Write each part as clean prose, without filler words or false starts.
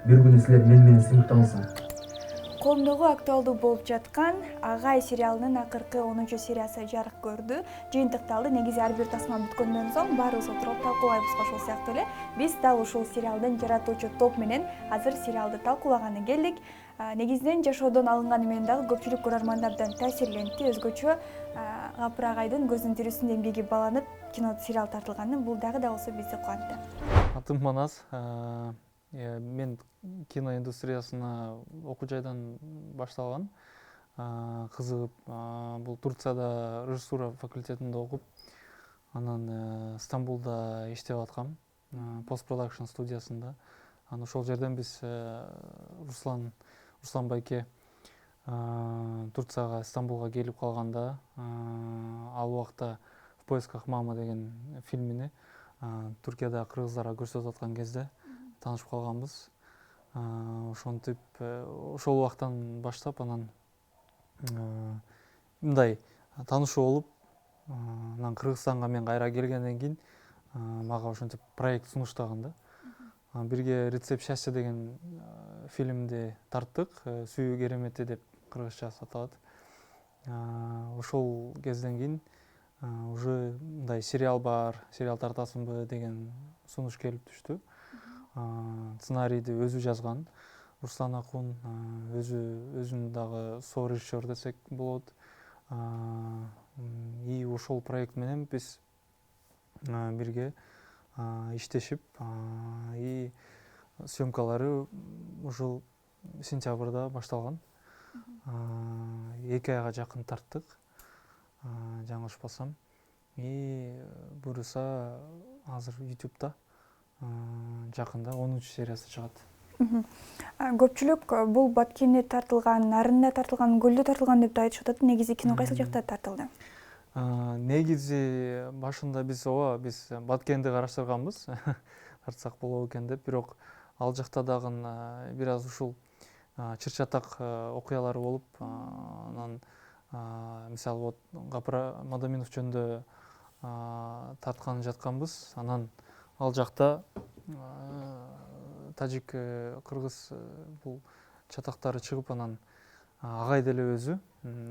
бир күнү силер менен сиңип каласың. Коомдогу актуалдуу болуп жаткан Агай сериалынын акыркы 10 сериясы жарык көрдү. Жыйынтыкталды. Негизи ар бир тасма бүткөндөн соң баарыбыз отуруп талкуулайбыз ошол сыяктуу эле. Биз дал ушул сериалдын жаратуучу топ менен азыр сериалды талкуулаганы келдик. Негизинен жашоодон алынганы менен дагы көпчүлүк көрөрмандардан таасирленди. Өзгөчө Гапыр агайдын көзүнүн тирүүсүндө эмгеги бааланып кино сериал тартылганы бул дагы да болсо бизди кубантты. Атым Манас. Мен кино индустриясына окуу жайдан башталган. Кызыгып, бул Турцияда режиссура факультетинде окуп, анан Стамбулда иштеп аткам, постпродакшн студиясында. Анан ошол жерден биз Руслан байке Турцияга, Стамбулга келип калганда, ал убакта «В поисках мамы» деген фильмини Түркияда кыргыздарга көрсөтүп аткан кезде таанышып калганбыз. Ошентип ошол убактан баштап анан мындай таанышуу болуп, анан Кыргызстанга мен кайра келгенден кийин мага ошентип проект сунуштаган да. Бирге «Рецепт счастья» деген фильмди тарттык. «Сүйүү керемети» деп кыргызчасы аталат. Ошол кезден кийин уже мындай сериал бар, сериал тартасыңбы деген сунуш келип түштү. Сценарийди өзү жазган Руслан Акун, өзүн дагы со-режиссер десек болот. И ошол проект менен биз бирге иштешип, и съемкалары ушул сентябрда башталган. 2 айга жакын тарттык, жаңылышпасам. И буюрса азыр YouTube'да жакында 10 сериясы чыгат. Көпчүлүк бул Баткенде тартылган, Нарында тартылган, Көлдө тартылган деп айтышып атат. Негизи кино кайсы жакта тартылды? Негизи башында биз Баткенди караштырганбыз, тартсак болобу экен деп, бирок ал жакта дагы бир аз ушул чыр-чатак окуялар болуп, анан мисалы вот Гапыр Мадаминов жөнүндө тарткан жатканбыз. Анан ал жакта тажик, кыргыз бул чатактары чыгып, анан Агай деле өзү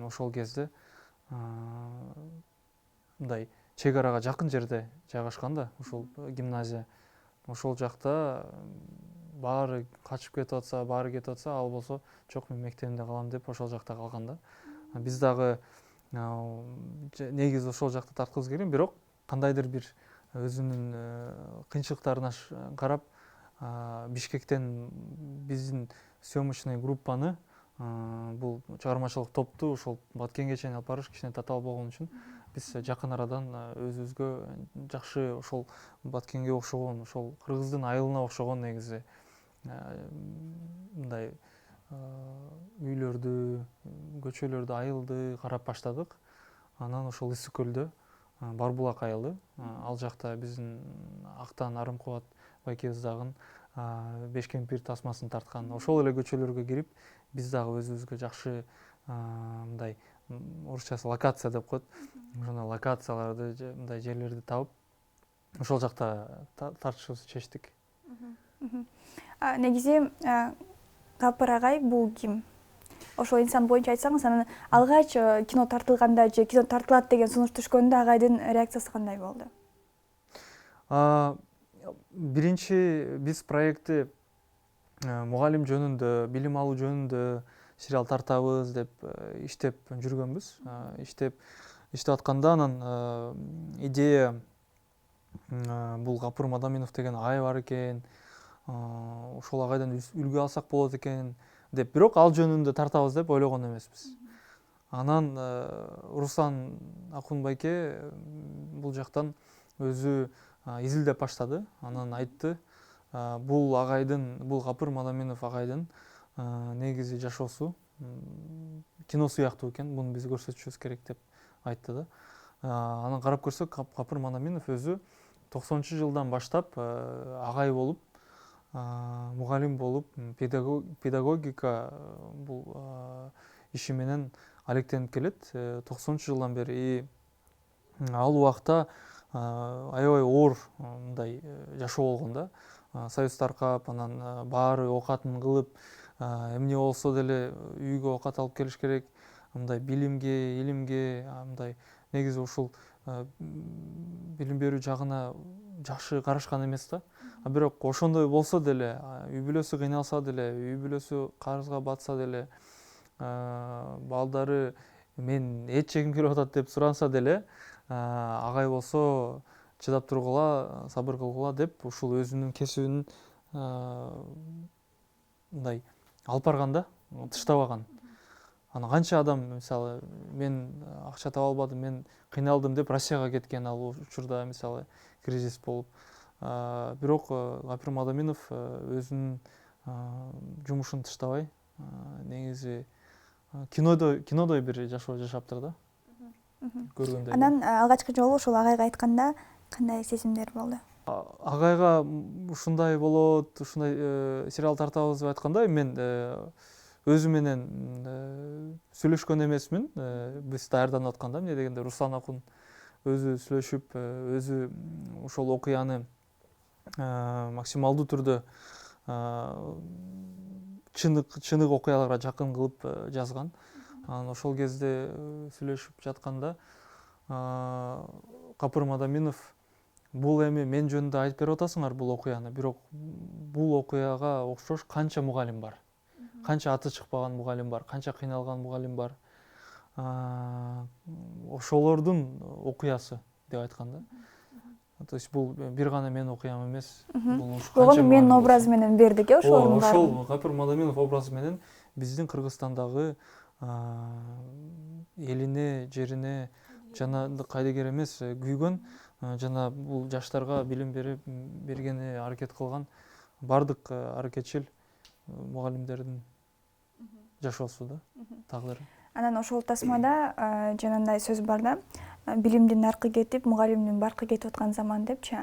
ошол кезде мындай чек арага жакын жерде жайгашкан да, ушул гимназия. Ошол жакта баары качып кетип атса, баары кетип атса, ал болсо жок, мен мектебимде калам деп ошол жакта калган да. Биз дагы негизи ошол жакта тарткыбыз келген, бирок кандайдыр бир өзүнүн кыйынчылыктарына карап Бишкектен биздин съемочный группаны, бул чыгармачылык топту ошол Баткенге чейин алып барыш кичине татаал болгон үчүн биз жакын арадан өзүбүзгө жакшы ошол Баткенге окшогон, ошол кыргыздын айылына окшогон негизи мындай үйлөрдү, көчөлөрдү, айылды карап баштадык. Анан ошол Ысык көлдө Барбулак айылы, ал жакта биздин Актан Арымкубат байкебиз дагы Бешкемпир тасмасын тарткан. Ошол эле көчөлөргө кирип, биз дагы өзүбүзгө жакшы мындай орусчасы локация деп коет. Ошондой локацияларды, мындай жерлерди табып, ошол жакта тартышыбызды чечтик. Негизи Гапыр агай бул ким? Ошол инсан боюнча айтсаңыз, анан алгач кино тартылганда же кино тартылат деген сунуш түшкөндө агайдын реакциясы кандай болду? Биринчи биз проектти мугалим жөнүндө, билим алуу жөнүндө сериал тартабыз деп иштеп жүргөнбүз. Иштеп атканда анан идея бул Гапыр Мадаминов деген агай бар экен, ошол агайдан үлгү алсак болот экен деп, бирок ал жөнүндө тартабыз деп ойлогон эмеспиз. Анан Руслан Акун байке бул жактан өзү изилдеп баштады. Анан айтты, бул Гапыр Мадаминов агайдын негизи жашоосу кино сыяктуу экен, буну биз көрсөтүшүбүз керек деп айтты да. Анан карап көрсөк, Гапыр Мадаминов өзү 90-жылдан баштап агай болуп, мугалим болуп, педагогика бул иши менен алектенип келет 90-жылдан бери. И ал убакта аябай оор мындай жашоо болгон да. союз таркап, анан баары оокатын кылып, эмне болсо деле үйгө оокат алып келиш керек. Мындай билимге, илимге, мындай негизи ушул билим берүү жагына жакшы карашкан эмес да. Бирок ошондой болсо деле, үй бүлөсү кыйналса деле, үй бүлөсү карызга батса деле, балдары мен эт жегим келип атат деп суранса деле, агай болсо чыдап тургула, сабыр кылгула деп ушул өзүнүн кесибин мындай алып барган да, тыштабаган. Анан канча адам мисалы мен акча таба албадым, мен кыйналдым деп Россияга кеткен ал учурда мисалы кризис болуп. Бирок Гапир Мадаминов өзүнүн жумушун тыштабай, негизи кинодой бир жашоо жашаптыр да. Көргөндөй. Анан алгачкы жолу ушул агайга айтканда кандай сезимдер болду? Агайга ушундай болот, ушундай сериал тартабыз деп айтканда мен өзү менен сүйлөшкөн эмесмин. Биз даярданып атканда, эмне дегенде Руслан Акун өзү сүйлөшүп, өзү ошол окуяны максималдуу түрдө чыныгы окуяларга жакын кылып жазган. Анан ошол кезде сүйлөшүп жатканда Гапир Мадаминов бул эми мен жөнүндө айтып берип атасыңар бул окуяны, бирок бул окуяга окшош канча мугалим бар, канча аты чыкпаган мугалим бар, канча кыйналган мугалим бар, ошолордун окуясы деп айткан да. То есть бул бир гана менин окуям эмес, бул Болгону менин образы менен бердик э ошолордун баарын. Ошол Гапир Мадаминов образы менен биздин Кыргызстандагы элине, жерине жана кайдыгер эмес күйгөн, жана бул жаштарга билим бергени аракет кылган бардык аракетчил мугалимдердин жашоосу да, тагдыры. Анан ошол тасмада жанагындай сөз бар да, билимдин наркы кетип, мугалимдин баркы кетип аткан заман депчи.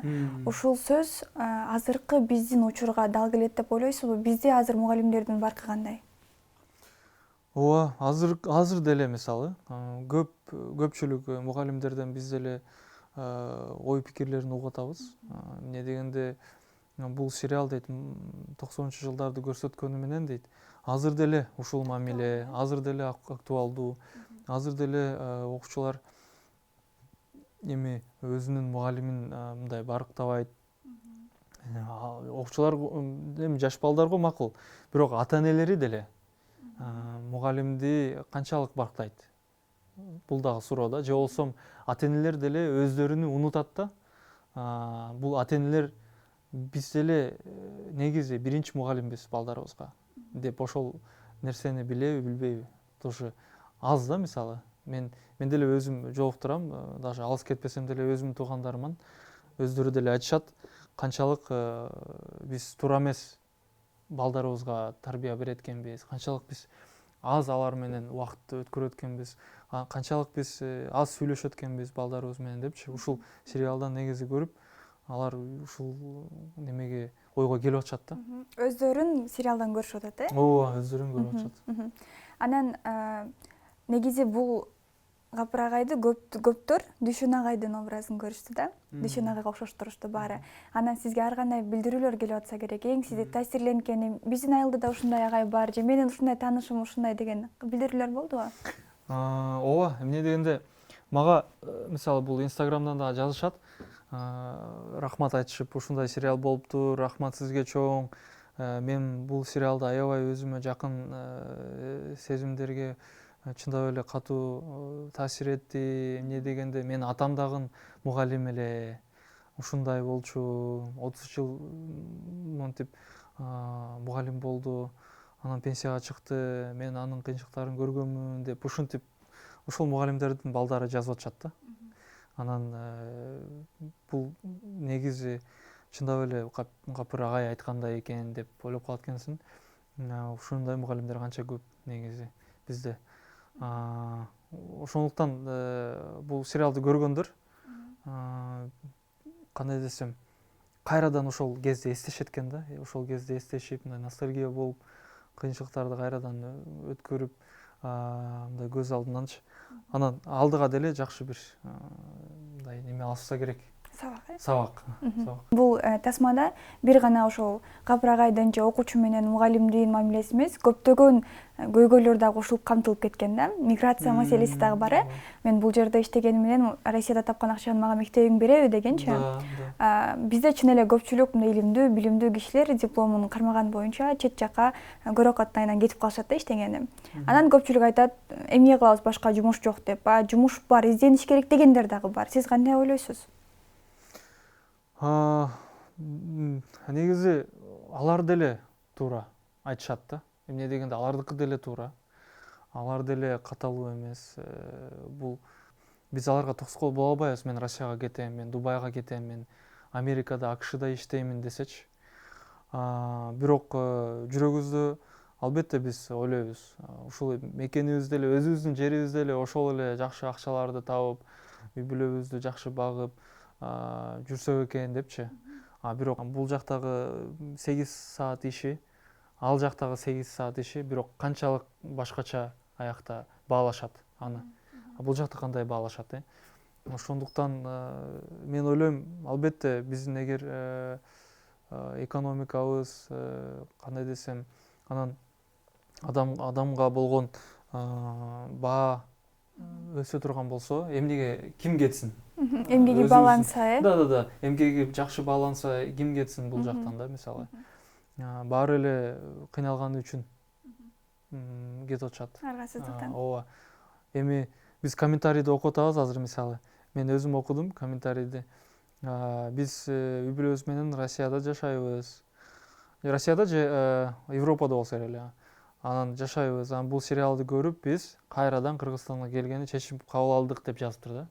Ушул сөз азыркы биздин учурга дал келет деп ойлойсузбу? Бизде азыр мугалимдердин баркы кандай? Ооба, азыр деле мисалы көпчүлүк мугалимдерден биз деле ой пикирлерин угуп атабыз. Эмне дегенде бул сериал дейт 90-чы жылдарды көрсөткөнү менен дейт, азыр деле ушул мамиле, азыр деле актуалдуу, азыр деле окуучулар эми өзүнүн мугалимин мындай барктабайт. Окуучулар эми жаш балдарго макул, бирок ата-энелери деле мугалимди канчалык барктайт? Бул дагы суроо да. Же болсо ата-энелер деле өздөрүнү унутат да. Бул ата-энелер биз деле негизи биринчи мугалимбиз балдарыбызга деп ошол нерсени билеби, билбейби? Тоже аз да мисалы. Мен деле өзүм жолуктурам, даже алыс кетпесем деле өзүмдүн туугандарыман өздөрү деле айтышат, канчалык биз туура эмес балдарыбызга тарбия берет экенбиз, канчалык биз аз алар менен убакытты өткөрөт экенбиз, канчалык биз аз сүйлөшөт экенбиз балдарыбыз менен депчи. Ушул сериалдан негизи көрүп, алар ушул немеге ойго келип атышат да. Өздөрүн сериалдан көрүшүп атат, э? Ооба, өздөрүн көрүп атышат. Анан негизи бул Гапир агайды көптөр Дүйшөн агайдын образын көрүштү да. Дүйшөн агайга окшоштурушту баары. Анан сизге ар кандай билдирүүлөр келип атса керек, эң сизди таасирленгени, биздин айылда ушундай агай бар же менин ушундай таанышым ушундай деген билдирүүлөр болдубу? Ооба, эмне дегенде мага мисалы бул Инстаграмдан да жазышат, рахмат айтышып, ушундай сериал болуптур, рахмат сизге чоң, мен бул сериалды аябай өзүмө жакын сезимдерге чындап эле катуу таасир этти. Эмне дегенде мен атам дагы мугалим эле, ушундай болчу, 30 жыл монтип мугалим болду, анан пенсияга чыкты, мен анын кыйынчылыктарын көргөнмүн деп ушинтип ошол мугалимдердин балдары жазып атышат да. Анан бул негизи чындап эле Гапир агай айткандай экен деп ойлоп калат экенсиң. Ушундай мугалимдер канча көп негизи бизде. Ошондуктан бул сериалды көргөндөр кандай десем, кайрадан ошол кезде эстешет экен да. Ошол кезде эстешип, мындай ностальгия болуп, кыйынчылыктарды кайрадан өткөрүп, мындай көз алдынанчы. Анан алдыга деле жакшы бир мындай неме алышса керек. Сабак. Сабак. Бул тасмада бир гана ошол капырагайдын же окуучу менен мугалимдин мамилеси эмес, көптөгөн көйгөйлөр да кошулуп камтылып кеткен да. Миграция маселеси дагы бар. Мен бул жерде иштегеним менен Россияда тапкан акчаны мага мектебиң береби дегенчи. Бизде чын эле көпчүлүк мындай илимдүү, билимдүү кишилер дипломун кармаган боюнча чет жака көрөкаттайынан кетип калышат да иштегени. Анан көпчүлүк айтат, эмне кылабыз, башка жумуш жок деп. Жумуш бар, издениш керек дегендер дагы бар. Сиз кандай ойлойсуз? Негизи алар деле туура айтышат да. Эмне дегенде алардыкы деле туура. Алар деле каталуу эмес. Бул биз аларга тоскоол боло албайбыз. Мен Россияга кетем, мен Дубайга кетем, мен Америкада, АКШда иштеймин десечи. Бирок жүрөгүбүздө албетте биз ойлойбуз. Ушул мекенибизде эле, өзүбүздүн жерибизде эле ошол эле жакшы акчаларды табып, үй бүлөбүздү жакшы багып жүрсөк экен депчи. Бирок бул жактагы 8 саат иши, ал жактагы 8 саат иши бирок канчалык башкача аякта баалашат аны. Бул жакта кандай баалашат, Ошондуктан мен ойлойм, албетте биздин эгер экономикабыз, кандай десем, анан адамга болгон баа өсө турган болсо, эмнеге ким кетсин? Эмгеги бааланса, Да. Эмгеги жакшы бааланса, ким кетсин бул жактан да, мисалы. Баары эле кыйналганы үчүн кетип атышат. Аргасыздыктан. Ооба. Эми биз комментарийди окуп атабыз азыр, мисалы. Мен өзүм окудум комментарийди. Биз үй бүлөбүз менен Россияда жашайбыз. Россияда же Европада болсо эле. Анан жашайбыз. Анан бул сериалды көрүп биз кайрадан Кыргызстанга келгени чечим кабыл алдык деп жазыптыр да.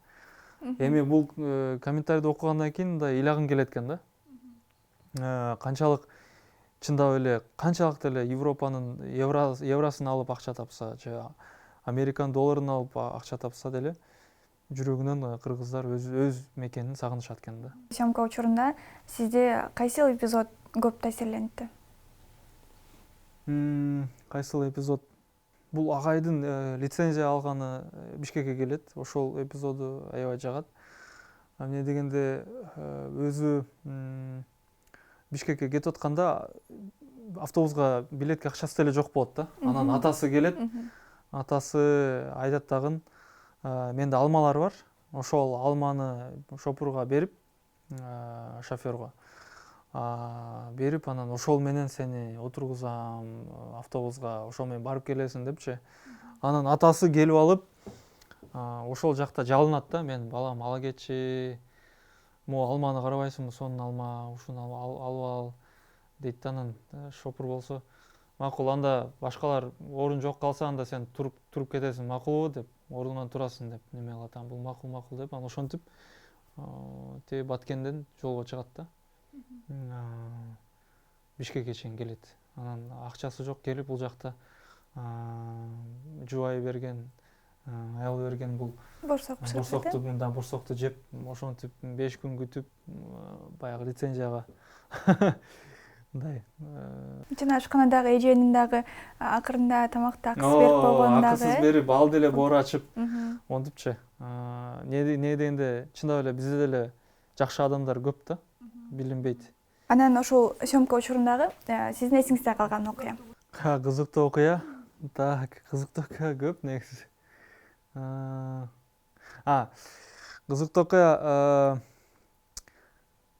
Эми бул комментарийди окугандан кийин мындай ыйлагым келет экен да. Канчалык чындап эле, канчалык деле Европанын евросын алып акча тапса, же Американын долларын алып акча тапса деле, жүрөгүнөн кыргыздар өз мекенин сагынышат экен да. Съемка учурунда сизде кайсыл эпизод көп таасирлентти? Кайсыл эпизод? Бул агайдын лицензия алганы Бишкекке келет. Ошол эпизоду аябай жагат. Эмне дегенде өзү Бишкекке кетип атканда автобуска билетке акчасы деле жок болот да. Анан атасы келет. Атасы айтат дагы, менде алмалар бар. Ошол алманы шопурга берип, шофёрго берип, анан ошол менен сени отургузам автобуска, ошол менен барып келесиң депчи. Анан атасы келип алып, ошол жакта жалынат да, мен балам ала кетчи, могу алманы карабайсыңбы, сонун алма, ушуну алып ал дейт да. Анан шопур болсо, макул, анда башкалар орун жок калса, анда сен туруп кетесиң, макулбу деп, ордуңан турасың деп неме кылат. Бул макул деп, анан ошентип тиги Баткенден жолго чыгат да. Бишкекке чейин келет. Анан акчасы жок, келип бул жакта жубайы берген, аялы берген бул борсокту жеп, ошентип 5 күн күтүп, баягы лицензияга мындай. Жана ашканадагы эженин дагы акырында тамакта акысыз берип койгон дагы. Акысыз берип, ал деле боор ачып, монтипчи. Не дегенде, чындап эле бизде деле жакшы адамдар көп да, билинбейт. Анан ошол съемка учурундагы сиздин эсиңизде калган окуя? Кызыктуу окуя. Так, кызыктуу окуя көп негизи. Кызыктуу окуя,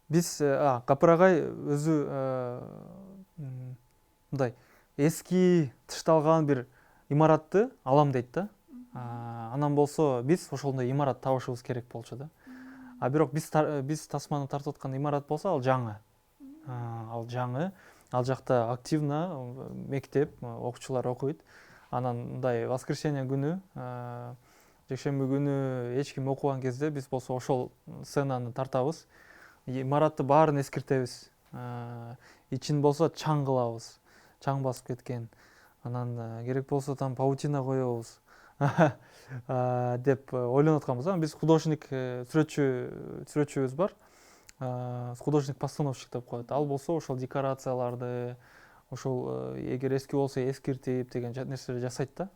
биз Капырагай өзү мындай эски тышталган бир имаратты алам дейт да. Анан болсо биз ошондой имарат табышыбыз керек болчу да. Бирок биз тасманы тартып аткан имарат болсо ал жаңы. Ал жакта активно мектеп, окуучулар окуйт. Анан мындай воскресенье күнү, жекшемби күнү эч ким окуган кезде биз болсо ошол сценаны тартабыз. Имаратты баарын эскертебиз. Ичин болсо чаң кылабыз. Чаң басып кеткен. Анан керек болсо там паутина коебуз деп ойлонуп атканбыз. Биз художник, сүрөтчүбүз бар. Художник-постановщик деп коет. Ал болсо ошол декорацияларды, ошол эгер эски болсо эскиртип деген нерселерди жасайт да.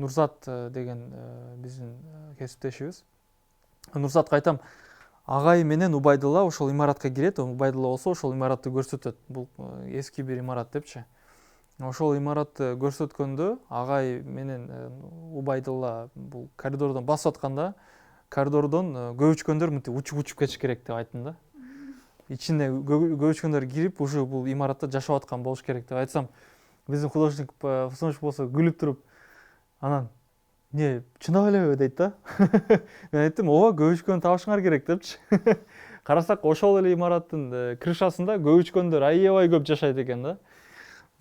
Нурзат деген биздин кесиптешибиз. Нурзатка айтам, агай менен Убайдулла ошол имаратка кирет, Убайдулла болсо ошол имаратты көрсөтөт. Бул эски бир имарат депчи. Ошол имаратты көрсөткөндө агай менен Убайдулла бул коридордон басып атканда, коридордон көбүчкөндөр мынтип учуп кетиш керек деп айттым да. Ичине көбүчкөндөр кирип, уже бул имаратта жашап аткан болуш керек деп айтсам, биздин художник Фусунович болсо күлүп туруп, анан не, чындап элеби дейт да. Мен айттым, ооба, көбүчкөн табышыңар керек депчи. Карасак, ошол эле имараттын крышасында көбүчкөндөр аябай көп жашайт экен да.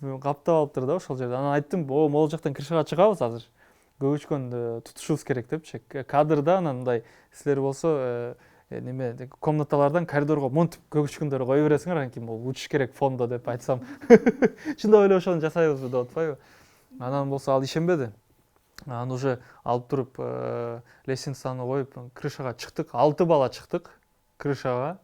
Каптап алыптыр да ошол жерде. Анан айттым, могул жактан крышага чыгабыз азыр. Көбүчкөндү тутушубуз керек депчи. Кадрда анан мындай силер болсо неме комнаталардан коридорго монтип көбүчкөндөрдү кое бересиңер, анан кийин могул учуш керек фондо деп айтсам. Чындап эле ошону жасайбызбы деп атпайбы? Анан болсо ал ишенбеди. Анан уже алып туруп лестницаны коюп крышага чыктык. 6 бала чыктык крышага.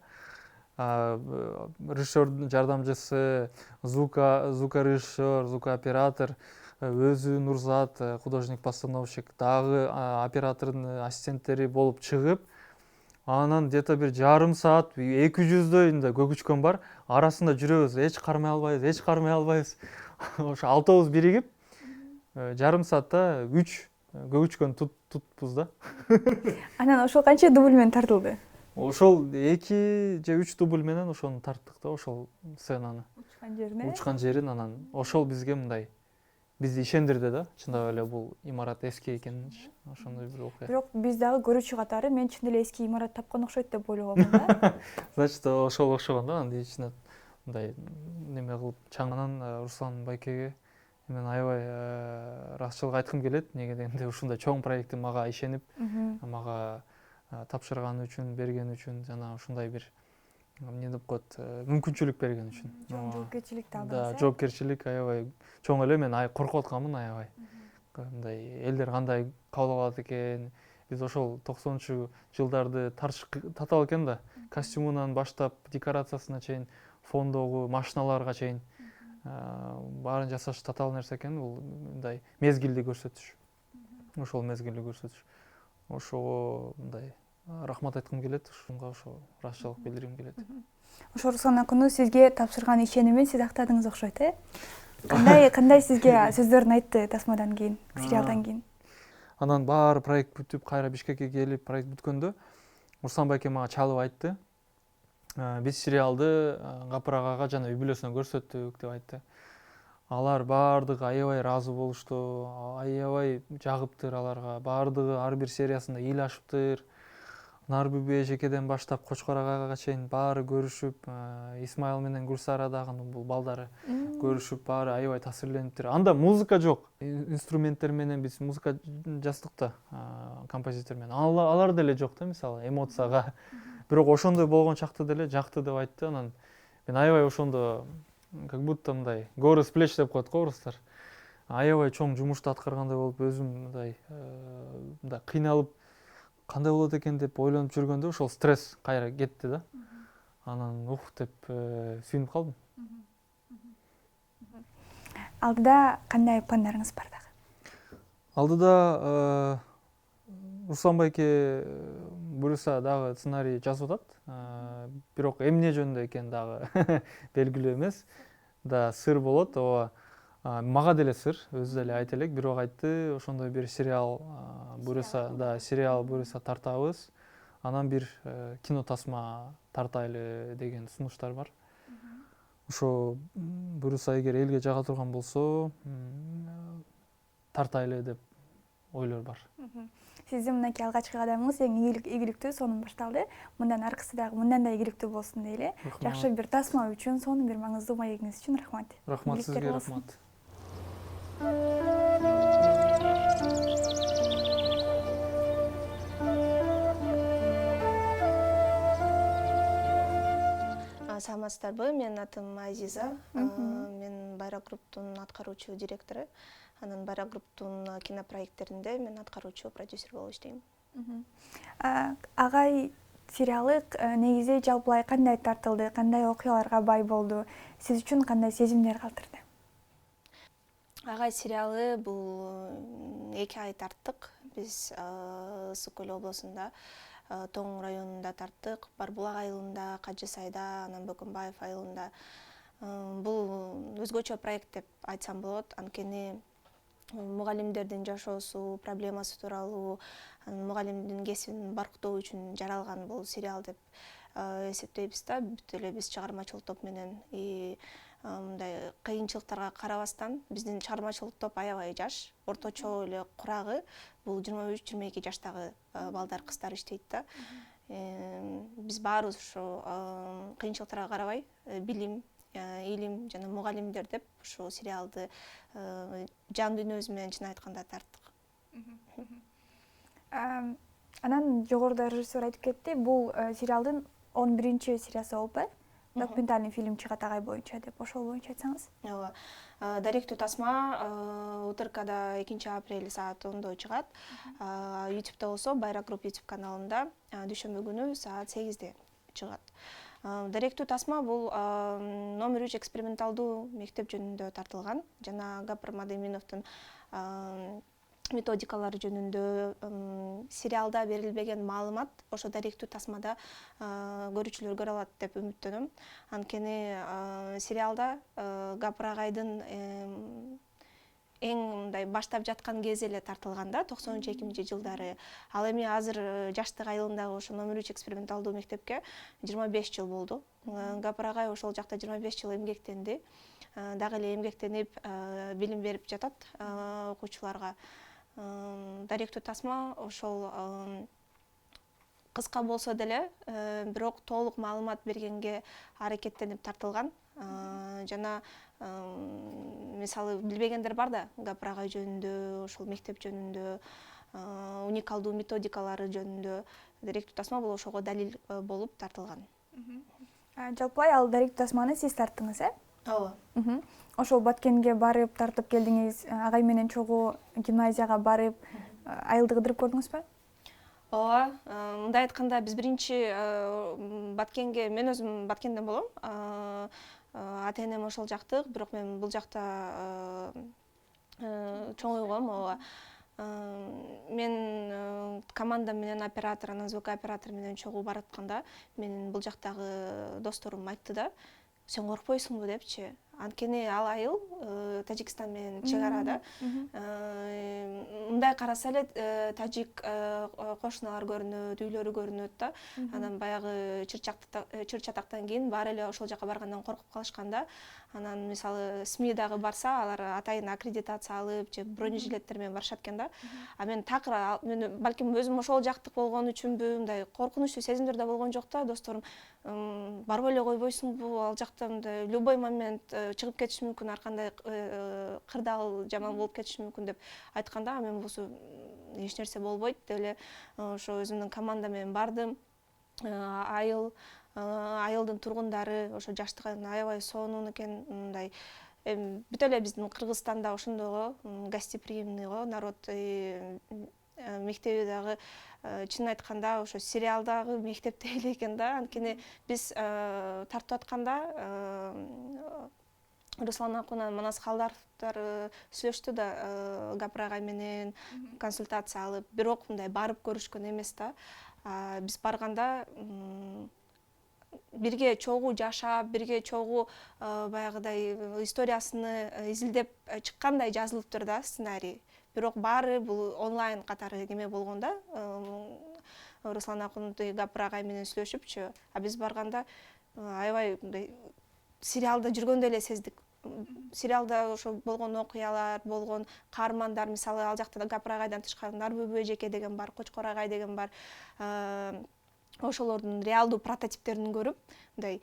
Режиссердун жардамчысы, звукорежиссер, звукооператор, өзү Нурзат, художник-постановщик, дагы оператордун ассистенттери болуп чыгып, анан где-то бир жарым саат 200дөй көбүчкөн бар. Арасында жүрөбүз, эч кармай албайбыз. Ошо алтыбыз биригип, жарым саатта 3 көбүчкөн тутпуз да. Анан ошол канча дубль менен тартылды? Ошол 2 же 3 дубль менен ошону тарттык да, ошол сценаны. Учкан жерин, анан ошол бизге мындай бизди ишендирди да, чындап эле бул имарат эски экенинчи. Ошондой бир окуя. Бирок биз дагы көрүүчү катары мен чын эле эски имарат тапкан окшойт деп ойлогомун да. Значит, ошол окшогон да, анын ичине мындай неме кылып чаңынан Руслан байкеге мен аябай ыраазычылык айткым келет. Неге дегенде ушундай чоң проектти мага ишенип, мага тапшырган үчүн, берген үчүн, жана ушундай бир эмне деп коет, мүмкүнчүлүк берген үчүн. Жоопкерчилик да алдыңыз. Да, жоопкерчилик аябай чоң эле. Мен коркуп атканмын аябай. Мындай элдер кандай кабыл алат экен. Биз ошол 90-жылдарды татал экен да. Костюмунан баштап, декорациясына чейин, фондогу машиналарга чейин баарын жасаш татал нерсе экен. Бул мындай мезгилди көрсөтүш. Ошол мезгилди көрсөтүш. Ошого мындай рахмат айткым келет, ушунга ошо ыраазычылык билдиргим келет. Ошо Руслан акуну сизге тапшырган ишениmin сиз актадыңыз окшойт, Кандай сизге сөздөрүн айтты тасмадан кийин, сериалдан кийин? Анан баары проект бүтүп, кайра Бишкекке келип, проект бүткөндө Руслан байке мага чалып айтты. Биз сериалды Гапыр агага жана үй бүлөсүнө көрсөттүк деп айтты. Алар баардыгы аябай ыраазы болушту, аябай жагыптыр аларга. Баардыгы ар бир сериясында ыйлашыптыр. Нарбүбү эжекеден баштап Кочкор агага чейин баары көрүшүп, Исмайыл менен Гүлсара дагы бул балдары көрүшүп, баары аябай таасирлениптир. Анда музыка жок. Инструменттер менен биз музыка жаздык да, композитор менен. Алар деле жок да, мисалы, эмоцияга. Бирок ошондой болгон чакта деле жакты деп айтты. Анан мен аябай ошондо как будто мындай горы с плеч деп коет го орустар. Аябай чоң жумушту аткаргандай болуп, өзүм мындай кыйналып, кандай болот экен деп ойлонуп жүргөндө ошол стресс кайра кетти да. Анан деп сүйүнүп калдым. Алдыда кандай пландарыңыз бар дагы? Алдыда Руслан байке буюрса дагы сценарий жазып атат. Бирок эмне жөнүндө экен дагы белгилүү эмес. Да сыр болот, ооба. Мага деле сыр, өзү деле айта элек, бирок айтты, ошондой бир сериал буюрса тартабыз. Анан бир кино тасма тартайлы деген сунуштар бар. Ошо буюрса эгер элге жага турган болсо, тартайлы деп ойлор бар. Сиздин мынакей алгачкы кадамыңыз эң ийгиликтүү, сонун башталды. Мындан аркысы дагы мындан да ийгиликтүү болсун дейли. Жакшы бир тасма үчүн, сонун бир маңыздуу маегиңиз үчүн рахмат. Рахмат сизге, рахмат. Саламатсыздарбы, менин атым Азиза. Мен Байрак групптун аткаруучу директору. Анан Байрак групптун кинопроекттеринде мен аткаруучу продюсер болуп иштейм. Агай сериалы негизи жалпылай кандай тартылды, кандай окуяларга бай болду? Сиз үчүн кандай сезимдер калтырды? Агай сериалы бул 2 ай тарттык. Биз Ысык Көл облусунда Тоң районунда тарттык. Барбулак айылында, Кажы Сайда, анан Бөкөнбаев айылында. Бул өзгөчө проект деп айтсам болот. Анткени мугалимдердин жашоосу, проблемасы тууралуу, мугалимдин кесибин барктоо үчүн жаралган бул сериал деп эсептейбиз да. Бүт эле биз чыгармачылык топ менен мындай кыйынчылыктарга карабастан биздин чыгармачылык топ аябай жаш, орточо эле курагы бул 23-22 жаштагы балдар, кыздар иштейт да. Биз баарыбыз ушу кыйынчылыктарга карабай билим, илим жана мугалимдер деп ушу сериалды жан дүйнөбүз менен чын айтканда тарттык. Анан жогоруда режиссер айтып кетти, бул сериалдын 11-чи сериясы болуп, документальный фильм чыгат агай боюнча деп. Ошол боюнча айтсаңыз. Ооба. Даректүү тасма УТРКда 2-апрель саат 10-до чыгат. YouTube'да болсо Байрак Group YouTube каналында дүйшөмбү күнү саат 8-де чыгат. Даректүү тасма бул номер 3 эксперименталдуу мектеп жөнүндө тартылган. Жана Гапар Мадеминовдун методикалары жөнүндө сериалда берилбеген маалымат ошо даректүү тасмада көрүүчүлөр көрө алат деп үмүттөнөм. Анткени сериалда Гапар агайдын эң мындай баштап жаткан кези эле тартылган да, 90-2000 жылдары. Ал эми азыр Жаштык айылындагы ошо номер 3 эксперименталдуу мектепке 25 жыл болду. Гапар агай ошол жакта 25 жыл эмгектенди. Дагы эле эмгектенип билим берип жатат окуучуларга. Даректүү тасма ошол кыска болсо деле, бирок толук маалымат бергенге аракеттенип тартылган. Жана мисалы билбегендер бар да, Гапар агай жөнүндө, ошол мектеп жөнүндө, уникалдуу методикалары жөнүндө. Даректүү тасма бул ошого далил болуп тартылган. Жалпылай ал даректүү тасманы сиз тарттыңыз, Ооба. Ошол Баткенге барып тартып келдиңиз, агай менен чогуу гимназияга барып, айылды кыдырып көрдүңүзбү? Ооба, мындай айтканда биз биринчи Баткенге, мен өзүм Баткенден болом. Ата-энем ошол жактык, бирок мен бул жакта чоңойгом. Ооба. Мен командам менен оператор, анан звук оператор менен чогуу баратканда, менин бул жактагы досторум айтты да, сен коркпойсуңбу депчи. Анткени ал айыл Тажикстан менен чек арада. Мындай караса эле тажик кошуналар көрүнөт, үйлөрү көрүнөт да. Анан баягы чыр чатактан кийин баары эле ошол жака баргандан коркуп калышкан да. Анан мисалы СМИ дагы барса, алар атайын аккредитация алып, же бронежилеттер менен барышат экен да. А мен такыр, мен балким өзүм ошол жактык болгон үчүнбү, мындай коркунучтуу сезимдер да болгон жок да. Досторум барбай эле койбойсуңбу, ал жакта мындай любой момент чыгып кетиши мүмкүн, ар кандай кырдаал жаман болуп кетиши мүмкүн деп айтканда, мен болсо эч нерсе болбойт деп эле ошо өзүмдүн команда менен бардым. Айылдын тургундары ошо жаштыгын аябай сонун экен, мындай бүт эле биздин Кыргызстанда ошондой гостеприимный го народ. Мектеби дагы чын айтканда ошо сериалдагы мектептей эле экен да. Анткени биз тартып атканда Руслан Акунан, Манас Халдаровдор сүйлөштү да Гапар агай менен консультация алып, бирок мындай барып көрүшкөн эмес да. Биз барганда бирге чогуу жашап, бирге чогуу баягыдай историясыны изилдеп чыккандай жазылыптыр да сценарий. Бирок баары бул онлайн катары неме болгон да. Руслан Акун Гапар агай менен сүйлөшүпчү. А биз барганда аябай мындай сериалда жүргөндөй эле сездик. Сериалда ошо болгон окуялар, болгон каармандар, мисалы ал жакта Гапар агайдан тышкары Нарбүбү эжеке деген бар, Кочкор агай деген бар. Ошолордун реалдуу прототиптерин көрүп, мындай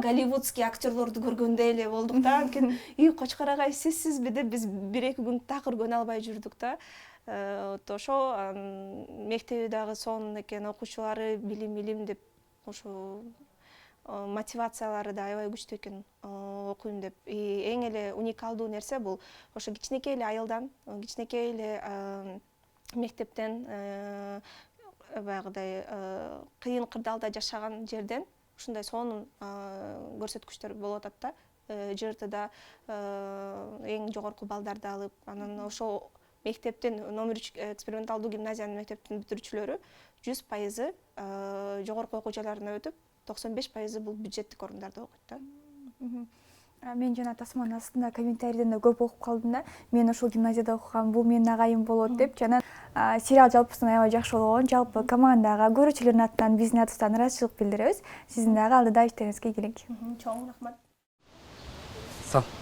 голливудский актерлорду көргөндөй эле болдук да. Анткени Кочкор агай сизсизби деп биз 1-2 күн так көргөнө албай жүрдүк да. Ошо мектеби дагы сонун экен, окуучулары билим деп ошо мотивациялары да аябай күчтүү экен, окуйм деп. Эң эле уникалдуу нерсе бул ошо кичинекей эле айылдан, кичинекей эле мектептен, баягыдай кыйын кырдаалда жашаган жерден ушундай сонун көрсөткүчтөр болуп атат да. ЖРТда эң жогорку балдарды алып, анан ошо мектептин номер 3 эксперименталдуу гимназиянын мектептин бүтүрүүчүлөрү 100% жогорку окуу жайларына өтүп, 95% бул бюджеттик орундарда окуйт да. Мен жана тасманын астында комментарийден да көп окуп калдым да. Мен ошол гимназияда окугам, бул менин агайым болот деп. Жана сериал жалпысынан аябай жакшы болгон. Жалпы командага, көрүүчүлөрдүн атынан, биздин атыбыздан ыраазычылык билдиребиз. Сиздин дагы алдыда иштериңизге ийгилик. Чоң рахмат.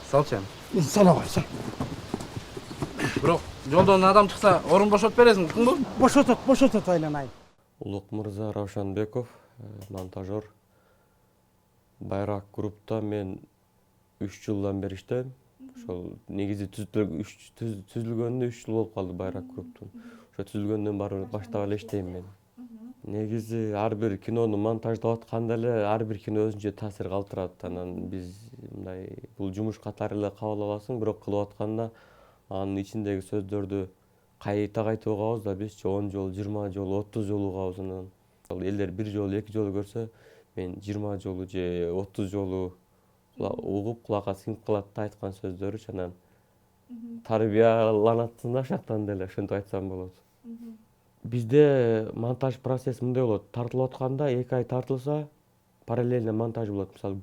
Салчы. Сал агай, сал. Бирок жолдон адам чыкса, орун бошотуп бересиң, укуңбу? Бошотот айланайын. Улук мырза Равшанбеков, монтажер. Байрак группта мен 3 жылдан бери иштейм. Ошол негизи түзүлгөнүнө 3 жыл болуп калды Байрак групптун. Ошо түзүлгөндөн бары баштап эле иштейм мен. Негизи ар бир кинону монтаждап атканда эле ар бир кино өзүнчө таасир калтырат. Анан биз мындай бул жумуш катары эле кабыл аласың, бирок кылып атканда анын ичиндеги сөздөрдү кайта угабыз да биз 10 жолу, 20 жолу, 30 жолу угабыз. Анан элдер бир жолу, 2 жолу көрсө, мен 20 жолу же 30 жолу угуп кулакка сиңип калат да айткан сөздөрү. Анан тарбияланатсың да ошоктон деле, ошентип айтсам болот. Бизде монтаж процесси мындай болот. Тартылып атканда 2 ай тартылса, параллельно монтаж болот. Мисалы,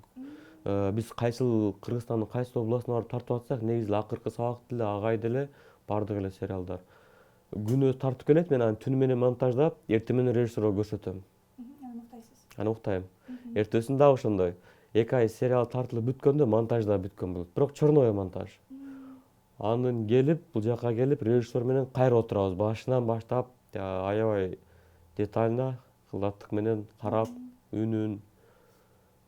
биз кайсыл Кыргызстандын кайсыл областына барып тартып атсак, негизи акыркы сабак деле, агай деле бардык эле сериалдар. Күнү тартып келет, мен аны түнү менен монтаждап, эртең менен режиссерге көрсөтөм. Аны уктайм. Эртесин дагы ошондой. 2 ай сериал тартылып бүткөндө монтаж да бүткөн болот. Бирок черновой монтаж. Анын келип, бул жака келип, режиссер менен кайра отурабыз. Башынан баштап, аябай детально кылдаттык менен карап, үнүн,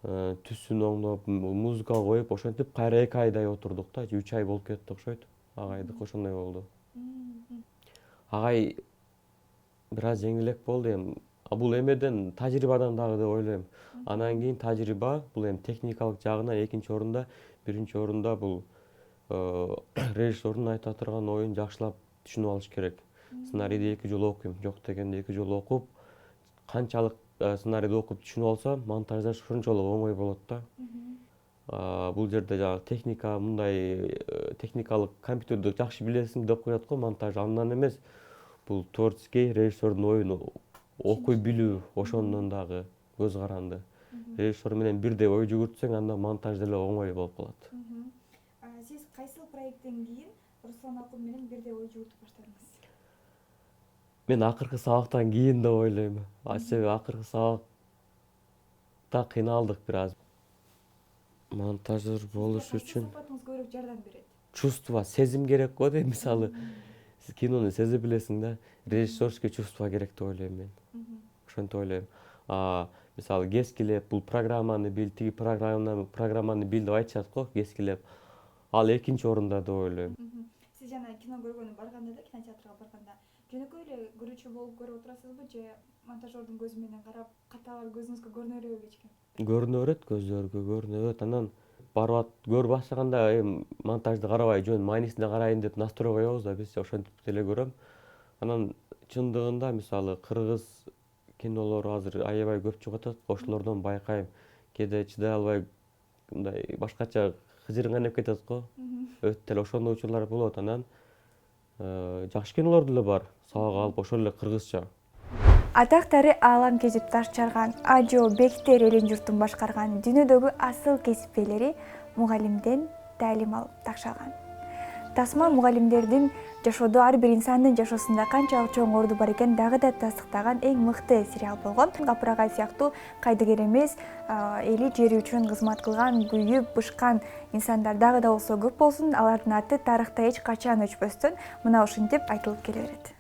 түсүн оңдоп, музыка коюп, ошентип кайра 2 айдай отурдук да, 3 ай болуп кетти окшойт. Агайдык ошондой болду. Агай бир аз жеңилдек болду эми. Бул эмеден тажрыйбадан дагы деп ойлойм. Анан кийин тажрыйба, бул эми техникалык жагынан экинчи орунда, биринчи орунда бул режиссердун айта турган оюн жакшылап түшүнүп алыш керек. Сценарийди 2 жолу окуйм, жок дегенде 2 жолу окуп, канчалык сценарийди окуп түшүнүп алсам, монтаждаш ошончолук оңой болот да. Бул жерде жана техника, мындай техникалык компьютерди жакшы билесиң деп коет го монтаж. Андан эмес, бул творческий режиссердун оюн окуй билүү, ошондон дагы көз каранды. Режиссер менен бирдей ой жүгүртсөң, анда монтаж деле оңой болуп калат. Сиз кайсыл проекттен кийин Руслан акун менен бирдей ой жүгүртүп баштадыңыз? Мен акыркы сабактан кийин деп ойлойм. Себеби акыркы сабакта кыйналдык бир аз. Монтажер болуш үчүн Сапатыңыз көбүрөөк жардам берет. чувство, сезим керек го дейм. Мисалы, сиз кинону сезе билесиң да, режиссерский чувство керек деп ойлойм мен. Ошентип ойлойм. Мисалы, кескилеп, бул программаны бил, тиги программаны бил деп айтышат го, кескилеп. Ал экинчи орунда деп ойлойм. Сиз жана кино көргөнү барганда эле, кинотеатрга барганда жөнөкөй эле көрүүчү болуп көрүп отурасызбы же монтажердун көзү менен карап, каталар көзүңүзгө көрүнө береби эчке? Көрүнө берет, көздөргө көрүнө берет. Анан барып көрүп баштаганда монтажды карабай, жөн маанисине карайын деп настрой коебуз да, биз ошентип деле көрөм. Анан чындыгында мисалы кыргыз кинолору азыр аябай көп чыгып атат, ошолордон байкайм. Кээде чыдай албай мындай башкача кыжырынган кетет го. Өтө эле ошондой учурлар болот. Анан жакшы кинолор деле бар, сабак алып ошол эле кыргызча. Атактары аалам кезип таш чарган Ажо Бектер элин журтун башкарган дүйнөдөгү асыл кесип ээлери мугалимден таалим алып такшаган. Тасма мугалимдердин жашоодо ар бир инсандын жашоосунда канчалык чоң орду бар экен дагы да тастыктаган эң мыкты сериал болгон. Гапыр агай сыяктуу кайдыгерimiz эли жери үчүн кызмат кылган, күйүп, бышкан инсандар дагы да болсо көп болсун, алардын аты тарыхта эч качан өчпөстөн мына ушинтип айтылып келе берет.